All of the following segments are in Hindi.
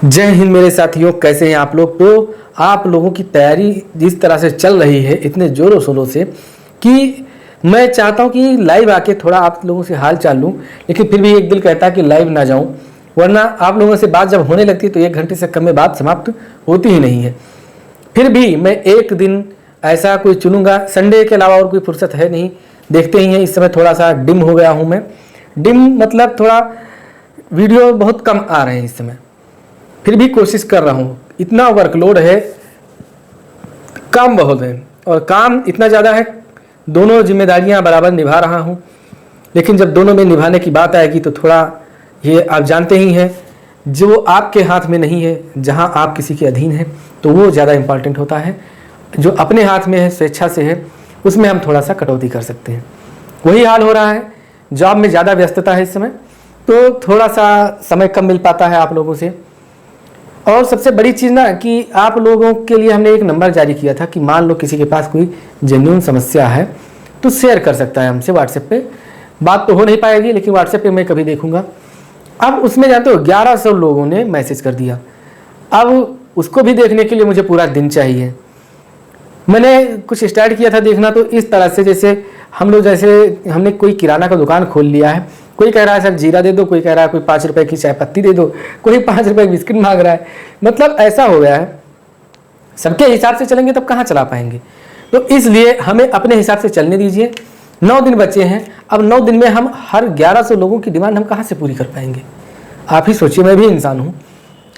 जय हिंद मेरे साथियों, कैसे हैं आप लोग। तो आप लोगों की तैयारी जिस तरह से चल रही है इतने ज़ोरों शोरों से कि मैं चाहता हूं कि लाइव आके थोड़ा आप लोगों से हाल चाल लूं, लेकिन फिर भी एक दिल कहता है कि लाइव ना जाऊं, वरना आप लोगों से बात जब होने लगती है तो 1 घंटे से कम में बात समाप्त होती ही नहीं है। फिर भी मैं एक दिन ऐसा कोई चुनूंगा, संडे के अलावा और कोई फुर्सत है नहीं। देखते ही हैं इस समय थोड़ा सा डिम हो गया हूँ मैं। डिम मतलब थोड़ा वीडियो बहुत कम आ रहे हैं इस समय, फिर भी कोशिश कर रहा हूँ। इतना वर्कलोड है, काम बहुत है और काम इतना ज़्यादा है, दोनों जिम्मेदारियाँ बराबर निभा रहा हूँ। लेकिन जब दोनों में निभाने की बात आएगी तो थोड़ा ये आप जानते ही हैं, जो आपके हाथ में नहीं है, जहाँ आप किसी के अधीन हैं, तो वो ज़्यादा इम्पॉर्टेंट होता है। जो अपने हाथ में है, स्वेच्छा से है, उसमें हम थोड़ा सा कटौती कर सकते हैं। वही हाल हो रहा है। जॉब में ज़्यादा व्यस्तता है इस समय, तो थोड़ा सा समय कम मिल पाता है आप लोगों से। और सबसे बड़ी चीज़ ना कि आप लोगों के लिए हमने एक नंबर जारी किया था कि मान लो किसी के पास कोई जेन्युइन समस्या है तो शेयर कर सकता है हमसे व्हाट्सएप पे। बात तो हो नहीं पाएगी, लेकिन व्हाट्सएप पे मैं कभी देखूंगा। अब उसमें जानते हो 1100 लोगों ने मैसेज कर दिया। अब उसको भी देखने के लिए मुझे पूरा दिन चाहिए। मैंने कुछ स्टार्ट किया था देखना तो इस तरह से, जैसे हम लोग, जैसे हमने कोई किराना का दुकान खोल लिया है, कोई कह रहा है सर जीरा दे दो, कोई कह रहा है कोई 5 रुपए की चाय पत्ती दे दो, कोई 5 रुपए की बिस्किट मांग रहा है। मतलब ऐसा हो गया है, सबके हिसाब से चलेंगे तब कहाँ चला पाएंगे। तो इसलिए हमें अपने हिसाब से चलने दीजिए। 9 दिन बचे हैं। अब 9 दिन में हम हर 1100 लोगों की डिमांड हम कहाँ से पूरी कर पाएंगे। आप ही सोचिए, मैं भी इंसान हूँ,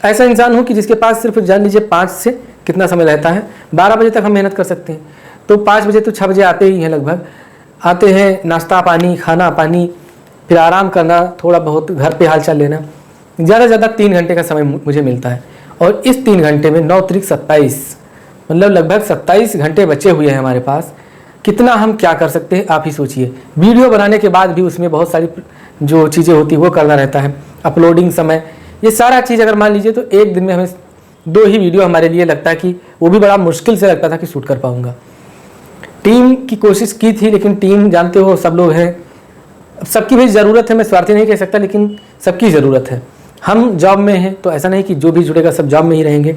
ऐसा इंसान हूँ कि जिसके पास सिर्फ जान लीजिए 5 से कितना समय रहता है, 12 बजे तक हम मेहनत कर सकते हैं। तो 5 बजे तो 6 बजे आते ही हैं, लगभग आते हैं, नाश्ता पानी, खाना पानी, फिर आराम करना, थोड़ा बहुत घर पे हाल चाल लेना। ज़्यादा से ज़्यादा 3 घंटे का समय मुझे मिलता है। और इस 3 घंटे में 9 त्रिक 27, मतलब लगभग 27 घंटे बचे हुए हैं हमारे पास। कितना हम क्या कर सकते हैं आप ही सोचिए। वीडियो बनाने के बाद भी उसमें बहुत सारी जो चीज़ें होती है वो करना रहता है, अपलोडिंग समय, ये सारा चीज़ अगर मान लीजिए तो एक दिन में हमें 2 ही वीडियो हमारे लिए लगता है कि वो भी बड़ा मुश्किल से लगता था कि शूट कर पाऊँगा। टीम की कोशिश की थी, लेकिन टीम जानते हो सब लोग हैं, सबकी भी ज़रूरत है, मैं स्वार्थी नहीं कह सकता, लेकिन सबकी ज़रूरत है। हम जॉब में हैं तो ऐसा नहीं कि जो भी जुड़ेगा सब जॉब में ही रहेंगे,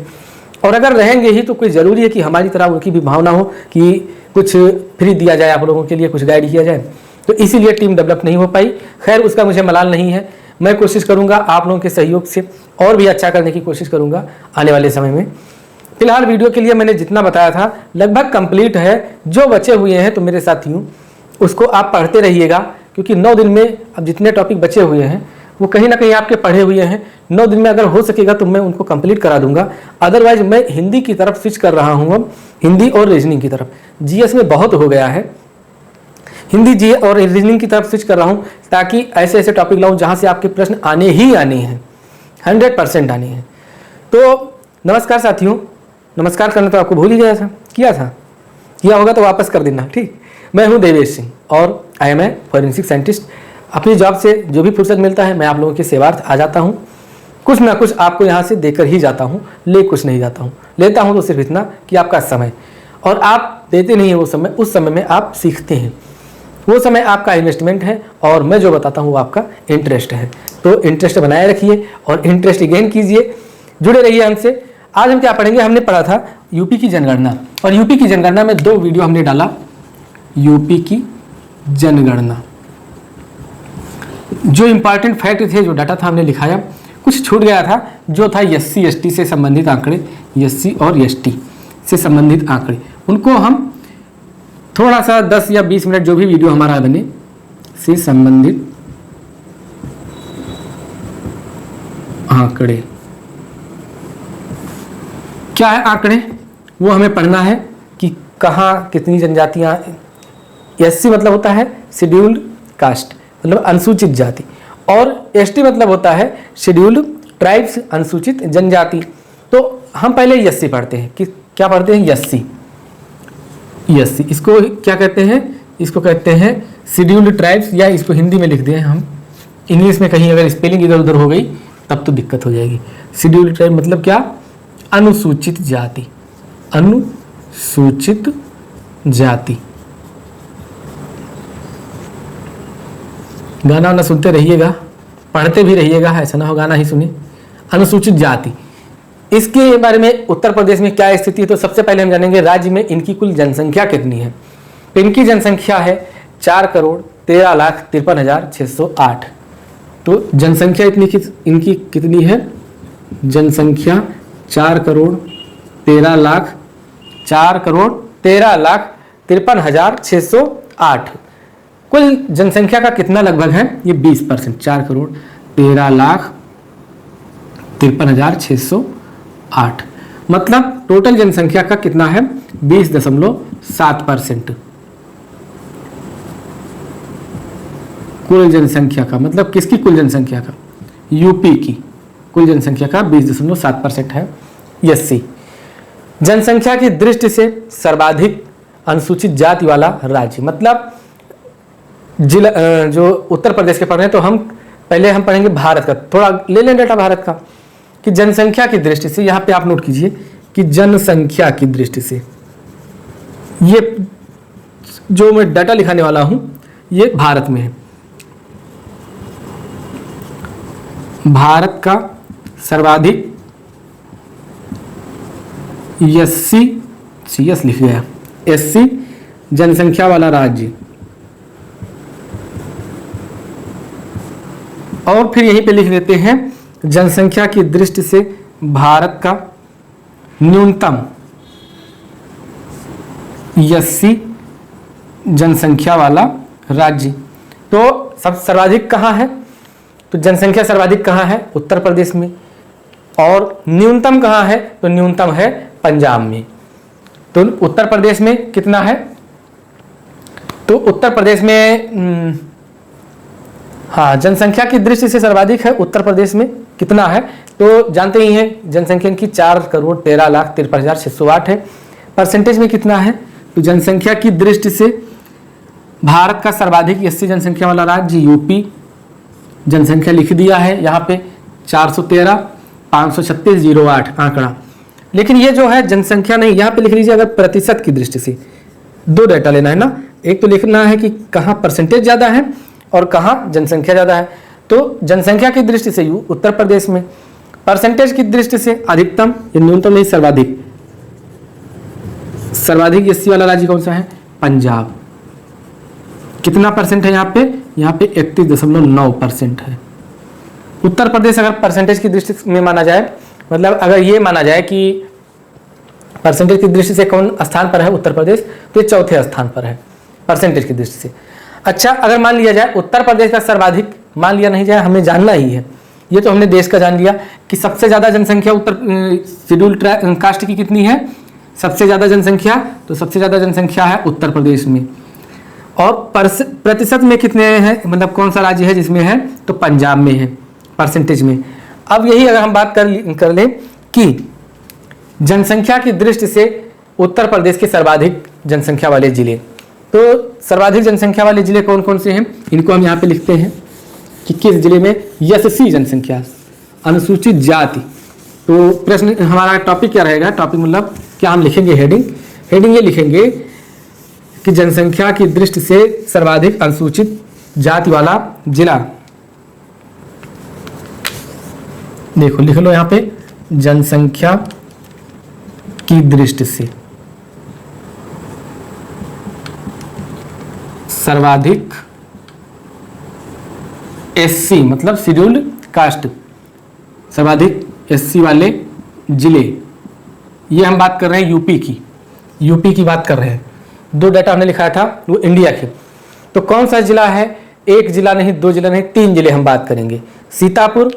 और अगर रहेंगे ही तो कोई ज़रूरी है कि हमारी तरह उनकी भी भावना हो कि कुछ फ्री दिया जाए, आप लोगों के लिए कुछ गाइड किया जाए। तो इसीलिए टीम डेवलप नहीं हो पाई। खैर, उसका मुझे मलाल नहीं है। मैं कोशिश करूँगा आप लोगों के सहयोग से और भी अच्छा करने की कोशिश करूँगा आने वाले समय में। फिलहाल वीडियो के लिए मैंने जितना बताया था लगभग कंप्लीट है। जो बचे हुए हैं तो मेरे साथियों उसको आप पढ़ते रहिएगा, क्योंकि 9 दिन में अब जितने टॉपिक बचे हुए हैं वो कहीं ना कहीं आपके पढ़े हुए हैं। 9 दिन में अगर हो सकेगा तो मैं उनको कंप्लीट करा दूंगा। अदरवाइज मैं हिंदी की तरफ स्विच कर रहा हूँ, अब हिंदी और रीजनिंग की तरफ। जीएस में बहुत हो गया है, हिंदी जी और रीजनिंग की तरफ स्विच कर रहा हूँ, ताकि ऐसे ऐसे टॉपिक लाऊं जहाँ से आपके प्रश्न आने ही आने हैं, 100% आने हैं। तो नमस्कार साथियों, नमस्कार करना तो आपको भूल ही गया था, किया होगा तो वापस कर देना, ठीक। मैं हूं देवेश सिंह और I am a forensic scientist. अपनी जॉब से जो भी फुर्सत मिलता है मैं आप लोगों के सेवार्थ आ जाता हूं। कुछ ना कुछ आपको यहां से देकर ही जाता हूं, ले कुछ नहीं जाता हूं। लेता हूं तो सिर्फ इतना कि आपका समय, और आप देते नहीं हैं वो समय, उस समय में आप सीखते हैं। वो समय आपका इन्वेस्टमेंट है और मैं जो बताता हूँ वो आपका इंटरेस्ट है। तो इंटरेस्ट बनाए रखिए और इंटरेस्ट गेन कीजिए, जुड़े रहिए हमसे। आज हम क्या पढ़ेंगे, हमने पढ़ा था यूपी की जनगणना, और यूपी की जनगणना में 2 वीडियो हमने डाला। यूपी की जनगणना, जो इंपॉर्टेंट फैक्ट थे, जो डाटा था हमने लिखाया। कुछ छूट गया था, जो था एससी एसटी से संबंधित आंकड़े, एससी और एसटी से संबंधित आंकड़े, उनको हम थोड़ा सा 10 या 20 मिनट जो भी वीडियो हमारा बने से संबंधित आंकड़े, क्या है आंकड़े, वो हमें पढ़ना है कि कहाँ कितनी जनजातियाँ। एससी मतलब होता है शेड्यूल्ड कास्ट, मतलब अनुसूचित जाति, और एसटी मतलब होता है शेड्यूल्ड ट्राइब्स, अनुसूचित जनजाति। तो हम पहले एससी पढ़ते हैं कि क्या पढ़ते हैं, एससी। इसको क्या कहते हैं, इसको कहते हैं शेड्यूल्ड ट्राइब्स, या इसको हिंदी में लिख दें हम, इंग्लिश में कहीं अगर स्पेलिंग इधर उधर हो गई तब तो दिक्कत हो जाएगी। शेड्यूल्ड ट्राइब मतलब क्या, अनुसूचित जाति, अनुसूचित जाति। गाना वाना सुनते रहिएगा, पढ़ते भी रहिएगा, ऐसा ना हो गाना ही सुने। अनुसूचित जाति, इसके बारे में उत्तर प्रदेश में क्या स्थिति है, तो सबसे पहले हम जानेंगे राज्य में इनकी कुल जनसंख्या कितनी है। तो इनकी जनसंख्या है 4,13,53,608। तो जनसंख्या इनकी कितनी है, जनसंख्या 4,13,53,608। कुल जनसंख्या का कितना लगभग है, ये 20%, 4,13,53,608, मतलब टोटल जनसंख्या का कितना है 20.7%। कुल जनसंख्या का मतलब किसकी कुल जनसंख्या का, यूपी की कुल जनसंख्या का 20.7% है एससी। जनसंख्या की दृष्टि से सर्वाधिक अनुसूचित जाति वाला राज्य, मतलब जिला जो उत्तर प्रदेश के पढ़ रहे हैं, तो हम पढ़ेंगे भारत का, थोड़ा ले लें डेटा भारत का, कि जनसंख्या की दृष्टि से यहाँ पे आप नोट कीजिए कि जनसंख्या की दृष्टि से ये जो मैं डाटा लिखाने वाला हूं ये भारत में है। भारत का सर्वाधिक CS लिख गया, SC जनसंख्या वाला राज्य, और फिर यहीं पे लिख देते हैं जनसंख्या की दृष्टि से भारत का न्यूनतम SC जनसंख्या वाला राज्य। तो सब सर्वाधिक कहाँ है, तो जनसंख्या सर्वाधिक कहाँ है, उत्तर प्रदेश में, और न्यूनतम कहाँ है, तो न्यूनतम है पंजाब में। तो उत्तर प्रदेश में कितना है, तो उत्तर प्रदेश में हाँ जनसंख्या की दृष्टि से सर्वाधिक है उत्तर प्रदेश में, कितना है तो जानते ही हैं, जनसंख्या इनकी 4,13,53,608 है। परसेंटेज में कितना है, तो जनसंख्या की दृष्टि से भारत का सर्वाधिक SC जनसंख्या वाला राज्य यूपी, जनसंख्या लिख दिया है यहाँ पे 413,536,08 आंकड़ा। लेकिन ये जो है जनसंख्या नहीं, यहाँ पे लिख लीजिए अगर प्रतिशत की दृष्टि से, दो डाटा लेना है ना, एक तो लिखना है कि कहाँ परसेंटेज ज़्यादा है और कहाँ जनसंख्या ज़्यादा है। तो जनसंख्या की दृष्टि से उत्तर प्रदेश में, परसेंटेज की दृष्टि से अधिकतम या न्यूनतम नहीं सर्वाधिक SC वाला राज्य कौन सा है, पंजाब। कितना परसेंट है यहाँ पे 31.9% है। उत्तर प्रदेश अगर परसेंटेज की दृष्टि में माना जाए, मतलब अगर ये माना जाए कि परसेंटेज की दृष्टि से कौन स्थान पर है उत्तर प्रदेश, तो ये चौथे स्थान पर है परसेंटेज की दृष्टि से। अच्छा, अगर मान लिया जाए उत्तर प्रदेश का सर्वाधिक, मान लिया नहीं जाए, हमें जानना ही है, ये तो हमने देश का जान लिया कि सबसे ज़्यादा जनसंख्या उत्तर शेड्यूल कास्ट की कितनी है, सबसे ज़्यादा जनसंख्या, तो सबसे ज़्यादा जनसंख्या है उत्तर प्रदेश में। और प्रतिशत में कितने हैं, मतलब कौन सा राज्य है जिसमें है, तो पंजाब में है परसेंटेज में। अब यही अगर हम बात कर लें कि जनसंख्या की दृष्टि से उत्तर प्रदेश के सर्वाधिक जनसंख्या वाले जिले, तो सर्वाधिक जनसंख्या वाले जिले कौन कौन से हैं, इनको हम यहाँ पे लिखते हैं कि किस जिले में SC जनसंख्या अनुसूचित जाति। तो प्रश्न हमारा टॉपिक क्या रहेगा, टॉपिक मतलब क्या हम लिखेंगे, हेडिंग ये लिखेंगे कि जनसंख्या की दृष्टि से सर्वाधिक अनुसूचित जाति वाला जिला। देखो लिख लो यहाँ पे, जनसंख्या की दृष्टि से सर्वाधिक SC मतलब शेड्यूल्ड कास्ट, सर्वाधिक SC वाले जिले। ये हम बात कर रहे हैं यूपी की बात कर रहे हैं। दो डाटा हमने लिखाया था वो इंडिया के, तो कौन सा जिला है, एक जिला नहीं, दो जिला नहीं, 3 जिले हम बात करेंगे। सीतापुर,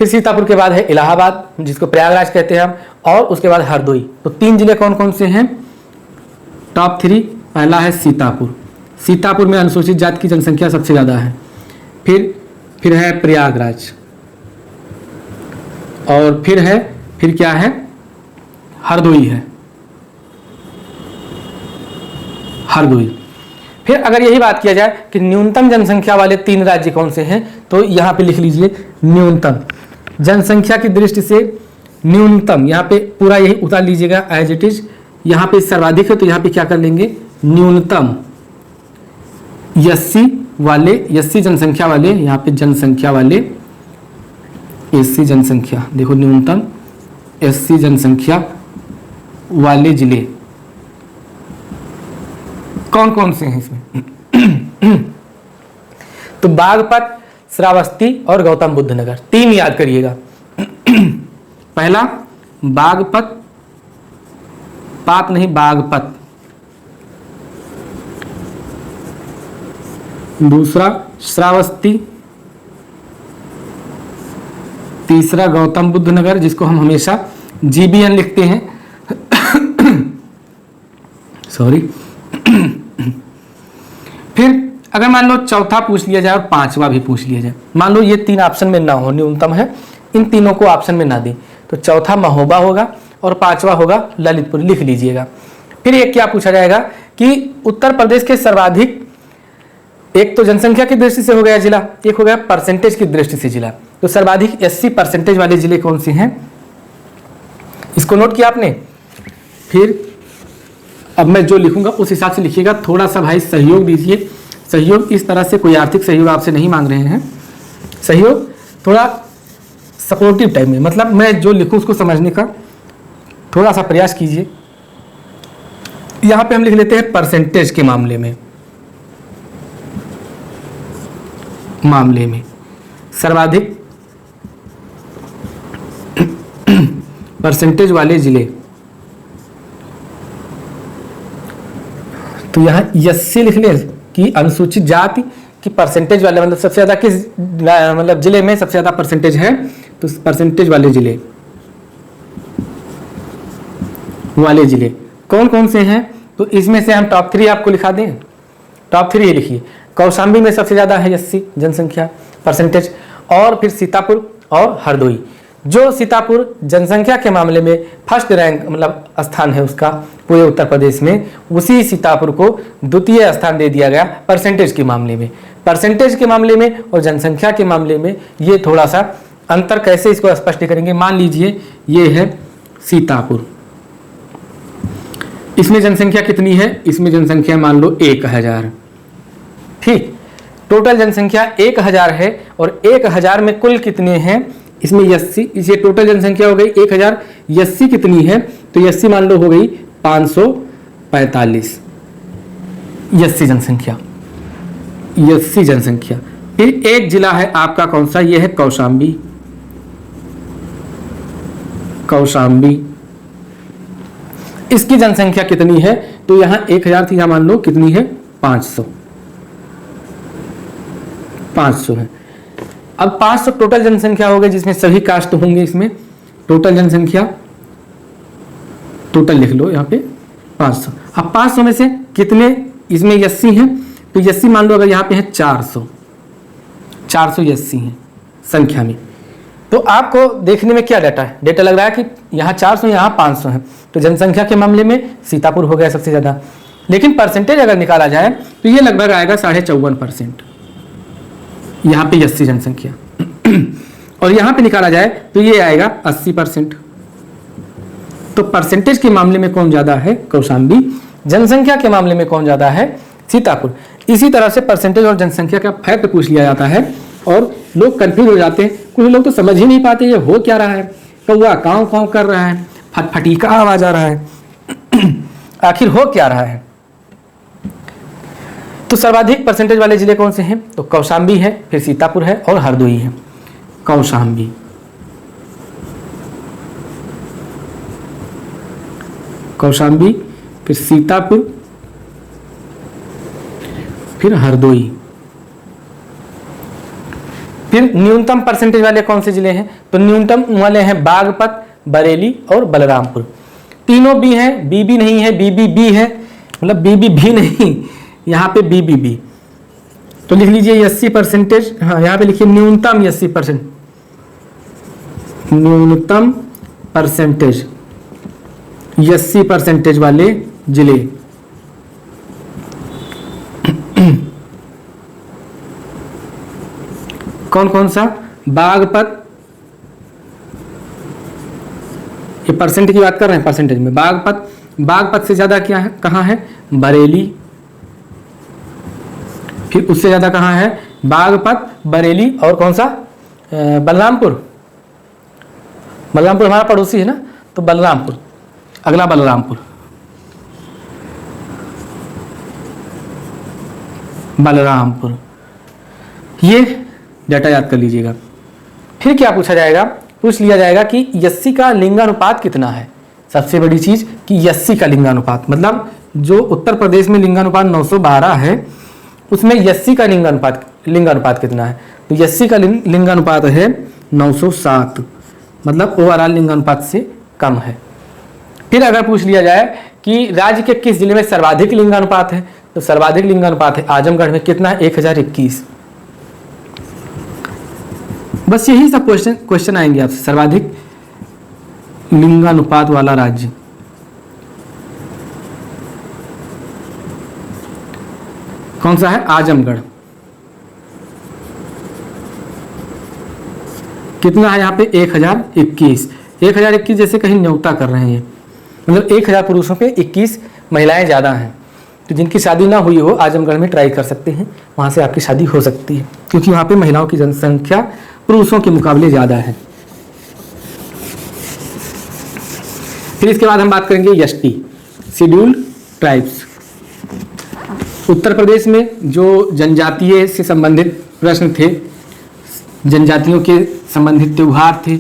फिर सीतापुर के बाद है इलाहाबाद जिसको प्रयागराज कहते हैं हम, और उसके बाद हरदोई। तो 3 जिले कौन कौन से हैं, टॉप 3, पहला है सीतापुर में अनुसूचित जाति की जनसंख्या सबसे ज़्यादा है। फिर है प्रयागराज, और फिर क्या है, हरदोई है, हरदोई। फिर अगर यही बात किया जाए कि न्यूनतम जनसंख्या वाले 3 राज्य कौन से हैं, तो यहाँ पे लिख लीजिए न्यूनतम जनसंख्या की दृष्टि से न्यूनतम, यहाँ पे पूरा यही उतार लीजिएगा एज इट इज। यहाँ पे सर्वाधिक है तो यहाँ पे क्या कर लेंगे, न्यूनतम SC जनसंख्या वाले, यहाँ पे जनसंख्या वाले SC जनसंख्या, देखो न्यूनतम एससी जनसंख्या वाले जिले कौन कौन से हैं इसमें? तो बागपत, श्रावस्ती और गौतम बुद्ध नगर, 3 याद करिएगा। पहला बागपत, पात नहीं बागपत, दूसरा श्रावस्ती, तीसरा गौतम बुद्ध नगर जिसको हम हमेशा जीबीएन लिखते हैं, सॉरी। फिर अगर मान लो चौथा पूछ लिया जाए और 5वां भी पूछ लिया जाए, मान लो ये 3 ऑप्शन में ना हो, न्यूनतम है, इन तीनों को ऑप्शन में ना दें, तो चौथा महोबा होगा और 5वां होगा ललितपुर, लिख लीजिएगा। फिर एक क्या पूछा जाएगा कि उत्तर प्रदेश के सर्वाधिक, एक तो जनसंख्या की दृष्टि से हो गया जिला, एक हो गया परसेंटेज की दृष्टि से जिला, तो सर्वाधिक 80% वाले जिले कौन से हैं, इसको नोट किया आपने। फिर अब मैं जो लिखूंगा उस हिसाब से लिखिएगा, थोड़ा सा भाई सहयोग दीजिए। सहयोग इस तरह से कोई आर्थिक सहयोग आपसे नहीं मांग रहे हैं, सहयोग थोड़ा सपोर्टिव टाइप में, मतलब मैं जो लिखूं उसको समझने का थोड़ा सा प्रयास कीजिए। यहां पे हम लिख लेते हैं परसेंटेज के मामले में सर्वाधिक परसेंटेज वाले जिले, तो यहाँ 80 लिख ले कि अनुसूचित जाति की परसेंटेज वाले, मतलब सबसे ज़्यादा किस मतलब जिले में सबसे ज़्यादा परसेंटेज है, तो परसेंटेज वाले जिले कौन कौन से हैं, तो इसमें से हम टॉप 3 आपको लिखा दें। टॉप 3 ये लिखिए, कौशाम्बी में सबसे ज़्यादा है 80 जनसंख्या परसेंटेज, और फिर सीतापुर और हरदोई। जो सीतापुर जनसंख्या के मामले में फर्स्ट रैंक मतलब स्थान है उसका पूरे उत्तर प्रदेश में, उसी सीतापुर को द्वितीय स्थान दे दिया गया परसेंटेज के मामले में। परसेंटेज के मामले में और जनसंख्या के मामले में ये थोड़ा सा अंतर, कैसे इसको स्पष्ट करेंगे। मान लीजिए ये है सीतापुर, इसमें जनसंख्या कितनी है, इसमें जनसंख्या मान लो 1000, ठीक, टोटल जनसंख्या 1000 है, और 1000 में कुल कितने हैं, इसमें 80, इसे टोटल जनसंख्या हो गई 1000, 80 कितनी है, तो 80 मान लो हो गई 545, 80 जनसंख्या। फिर एक जिला है आपका कौन सा, ये है कौशाम्बी, इसकी जनसंख्या कितनी है, तो यहां 1000 थी, यहां मान लो कितनी है 500 है। अब 500 टोटल जनसंख्या हो गई जिसमें सभी कास्ट होंगे, इसमें टोटल जनसंख्या, टोटल लिख लो यहाँ पे 500। अब 500 में से कितने, इसमें 80 हैं, तो 80 मान लो अगर यहाँ पे है 480 हैं संख्या में, तो आपको देखने में क्या डाटा है, डेटा लग रहा है कि यहाँ 400 यहाँ 500 है, तो जनसंख्या के मामले में सीतापुर हो गया सबसे ज़्यादा। लेकिन परसेंटेज अगर निकाला जाए तो ये लगभग आएगा 54%, यहाँ पे 80 जनसंख्या और यहाँ पे निकाला जाए तो ये आएगा 80%। तो परसेंटेज के मामले में कौन ज़्यादा है, कौशाम्बी, जनसंख्या के मामले में कौन ज़्यादा है, सीतापुर। इसी तरह से परसेंटेज और जनसंख्या का फैक्ट पूछ लिया जाता है और लोग कंफ्यूज हो जाते हैं, कुछ लोग तो समझ ही नहीं पाते ये हो क्या रहा है, कौवा काँव काँव कर रहा है, फटफटी का आवाज आ रहा है, आखिर हो क्या रहा है। तो सर्वाधिक परसेंटेज वाले जिले कौन से हैं, तो कौशाम्बी है, फिर सीतापुर है और हरदोई है। कौशाम्बी, फिर सीतापुर, फिर हरदोई। फिर न्यूनतम परसेंटेज वाले कौन से जिले हैं, तो न्यूनतम वाले हैं बागपत, बरेली और बलरामपुर। तीनों बी हैं, बीबी नहीं है, बीबी है, मतलब बीबी भी नहीं, यहाँ पे बीबी। तो लिख लीजिए 80%, हाँ यहाँ पे लिखिए न्यूनतम 80%, न्यूनतम परसेंटेज 80% वाले जिले। कौन कौन सा, बागपत, ये परसेंट की बात कर रहे हैं, परसेंटेज में बागपत से ज्यादा क्या है, कहाँ है, बरेली। फिर उससे ज्यादा कहाँ है, बागपत, बरेली और कौन सा, बलरामपुर। बलरामपुर हमारा पड़ोसी है ना, तो बलरामपुर, अगला बलरामपुर, बलरामपुर, ये डाटा याद कर लीजिएगा। फिर क्या पूछा जाएगा, पूछ लिया जाएगा कि यस्सी का लिंगानुपात कितना है। सबसे बड़ी चीज कि यस्सी का लिंगानुपात, मतलब जो उत्तर प्रदेश में लिंगानुपात 912 है, उसमें यस्सी का लिंगानुपात कितना है। तो यस्सी का लिंगानुपात है 907, मतलब ओवरऑल लिंगानुपात से कम है। फिर अगर पूछ लिया जाए कि राज्य के किस जिले में सर्वाधिक लिंगानुपात है, तो सर्वाधिक लिंगानुपात है आजमगढ़ में, कितना है 1021। बस यही सब क्वेश्चन आएंगे आपसे। सर्वाधिक लिंगानुपात वाला राज्य कौन सा है, आजमगढ़। कितना है यहाँ पे 1021। 1021 जैसे कहीं न्योता कर रहे हैं, मतलब 1000 पुरुषों पे 21 महिलाएं ज़्यादा हैं। तो जिनकी शादी ना हुई हो आजमगढ़ में ट्राई कर सकते हैं, वहाँ से आपकी शादी हो सकती है, क्योंकि वहाँ पे महिलाओं की जनसंख्या पुरुषों के मुकाबले ज़्यादा है। फिर इसके बाद हम बात करेंगे ST, scheduled tribes. Uttar Pradesh में जो जनजातीय से संबंधित प्रश्न थे, जनजातियों के संबंधित त्यौहार थे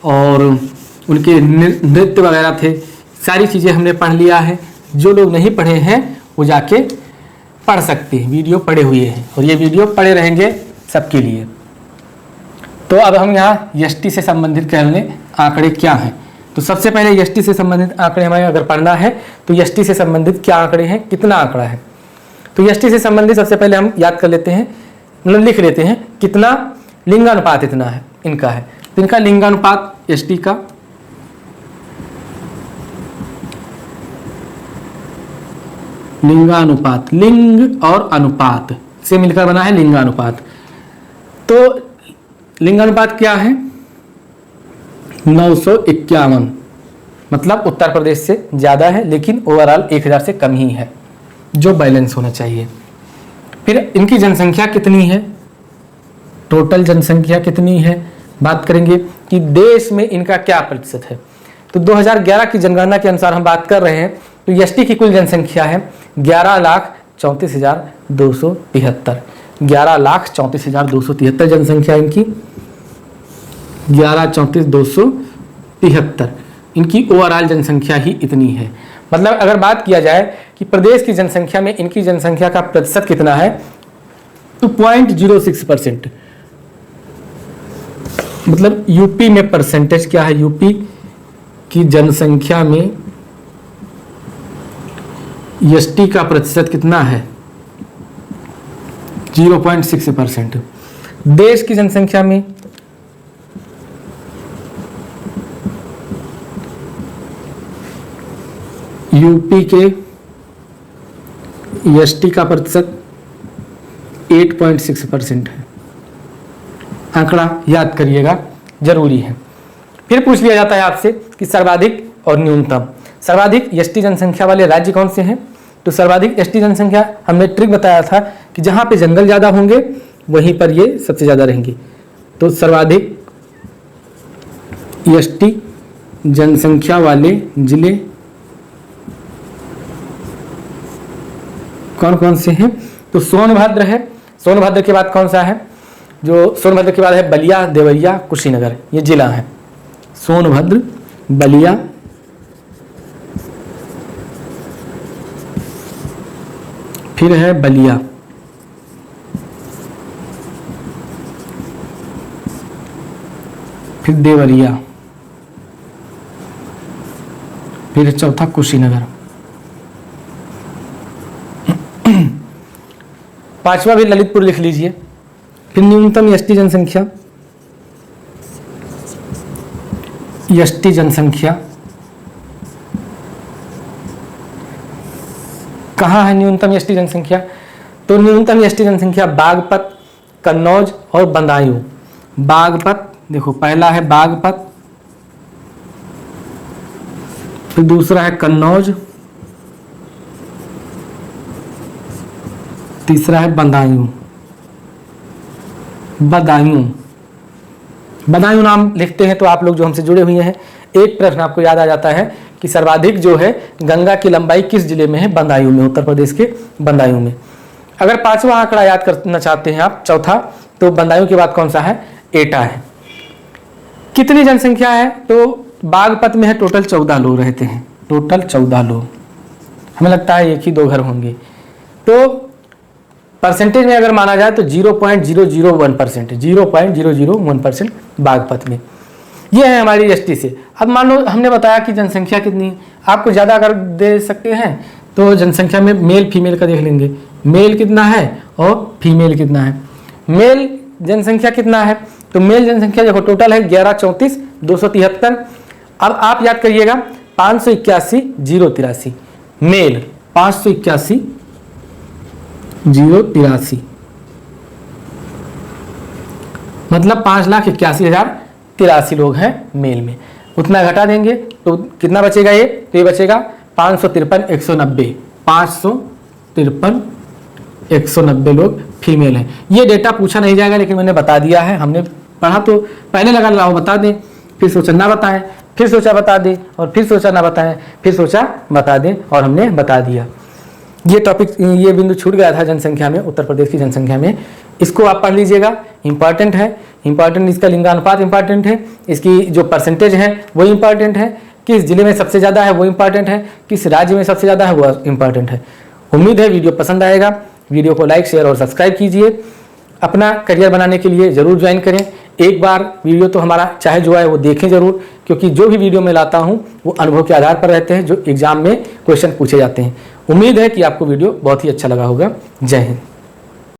और उनके नृत्य वगैरह थे, सारी चीज़ें हमने पढ़ लिया है। जो लोग नहीं पढ़े हैं वो जाके पढ़ सकते हैं, वीडियो पढ़े हुए हैं और ये वीडियो पढ़े रहेंगे सबके लिए। तो अब हम यहाँ एसटी से संबंधित कह लें आंकड़े क्या हैं। तो सबसे पहले एसटी से संबंधित आंकड़े हमें अगर पढ़ना है तो एसटी से संबंधित क्या आंकड़े हैं, कितना आंकड़ा है। तो एसटी से संबंधित सबसे पहले हम याद कर लेते हैं, मतलब लिख लेते हैं कितना लिंगानुपात इतना है इनका है। तो इनका लिंगानुपात एसटी का लिंगानुपात, लिंग और अनुपात से मिलकर बना है लिंगानुपात। तो लिंगानुपात क्या है 951, मतलब उत्तर प्रदेश से ज़्यादा है लेकिन ओवरऑल 1000 से कम ही है, जो बैलेंस होना चाहिए। फिर इनकी जनसंख्या कितनी है, टोटल जनसंख्या कितनी है, बात करेंगे कि देश में इनका क्या प्रतिशत है। तो 2011 की जनगणना के अनुसार हम बात कर रहे हैं, तो एसटी की कुल जनसंख्या है 11,34,273। 11,34,273 जनसंख्या इनकी, 11,34,273 इनकी ओवरऑल जनसंख्या ही इतनी है। मतलब अगर बात किया जाए कि प्रदेश की जनसंख्या में इनकी जनसंख्या का प्रतिशत कितना है, तो 0.06%। मतलब यूपी में परसेंटेज क्या है, यूपी की जनसंख्या में एसटी का प्रतिशत कितना है 0.6%। देश की जनसंख्या में यूपी के एसटी का प्रतिशत 8.6% है। आंकड़ा याद करिएगा, जरूरी है। फिर पूछ लिया जाता है आपसे कि सर्वाधिक और न्यूनतम। सर्वाधिक एसटी जनसंख्या वाले राज्य कौन से हैं। तो सर्वाधिक एसटी जनसंख्या हमने ट्रिक बताया था कि जहाँ पे जंगल ज़्यादा होंगे वहीं पर ये सबसे ज़्यादा रहेंगी। तो सर्वाधिक एसटी जनसंख्या वाले जिले कौन कौन से हैं। तो सोनभद्र है, सोनभद्र के बाद कौन सा है, जो सोनभद्र के बाद है बलिया, देवरिया, कुशीनगर, ये जिला है। सोनभद्र, बलिया, फिर है बलिया, फिर देवरिया, फिर चौथा कुशीनगर, पांचवा भी ललितपुर लिख लीजिए। फिर न्यूनतम एसटी जनसंख्या, एसटी जनसंख्या कहाँ है न्यूनतम एसटी जनसंख्या। तो न्यूनतम एसटी जनसंख्या बागपत, कन्नौज और बदायूं। बागपत देखो, पहला है बागपत, फिर दूसरा है कन्नौज, तीसरा है बदायूं। बदायूं बदायूं नाम लिखते हैं तो आप लोग जो हमसे जुड़े हुए हैं, एक प्रश्न आपको याद आ जाता है कि सर्वाधिक जो है गंगा की लंबाई किस जिले में है? बदायूं में, उत्तर प्रदेश के बदायूं में। अगर पांचवा आंकड़ा याद करना चाहते हैं आप, चौथा, तो बदायूं के बाद कौन सा है? एटा है। कितनी जनसंख्या है? तो बागपत में है टोटल 14 लोग रहते हैं, टोटल 14 लोग। हमें लगता है एक ही 2 घर होंगे। तो परसेंटेज में अगर माना जाए तो 0.001%, 0.001% बागपत में। ये है हमारी एसटी से। अब मान लो हमने बताया कि जनसंख्या कितनी है, आपको ज़्यादा अगर दे सकते हैं तो जनसंख्या में मेल फीमेल का देख लेंगे, मेल कितना है और फीमेल कितना है। मेल जनसंख्या कितना है? तो मेल जनसंख्या देखो टोटल है 1134,273। अब आप याद करिएगा 581,083 मेल, 581,083 मतलब 5,81,083 लोग हैं मेल में। उतना घटा देंगे तो कितना बचेगा? ये तो ये बचेगा 553,190, 553,190 लोग फीमेल हैं। ये डेटा पूछा नहीं जाएगा लेकिन मैंने बता दिया है। हमने पढ़ा तो पहले लगा लाओ बता दें, फिर सोचा ना बताएं, फिर सोचा बता दें, और फिर सोचा ना बताएं, फिर सोचा बता दें, और हमने बता दिया। ये टॉपिक, ये बिंदु छूट गया था जनसंख्या में, उत्तर प्रदेश की जनसंख्या में। इसको आप पढ़ लीजिएगा, इंपॉर्टेंट है। इंपॉर्टेंट इसका लिंगानुपात इंपॉर्टेंट है, इसकी जो परसेंटेज है वो इंपॉर्टेंट है, किस जिले में सबसे ज़्यादा है वो इंपॉर्टेंट है, किस राज्य में सबसे ज़्यादा है वो इंपॉर्टेंट है। उम्मीद है वीडियो पसंद आएगा। वीडियो को लाइक, शेयर और सब्सक्राइब कीजिए। अपना करियर बनाने के लिए ज़रूर ज्वाइन करें। एक बार वीडियो तो हमारा चाहे जो है वो देखें ज़रूर, क्योंकि जो भी वीडियो मैं लाता हूँ वो अनुभव के आधार पर रहते हैं, जो एग्जाम में क्वेश्चन पूछे जाते हैं। उम्मीद है कि आपको वीडियो बहुत ही अच्छा लगा होगा। जय हिंद।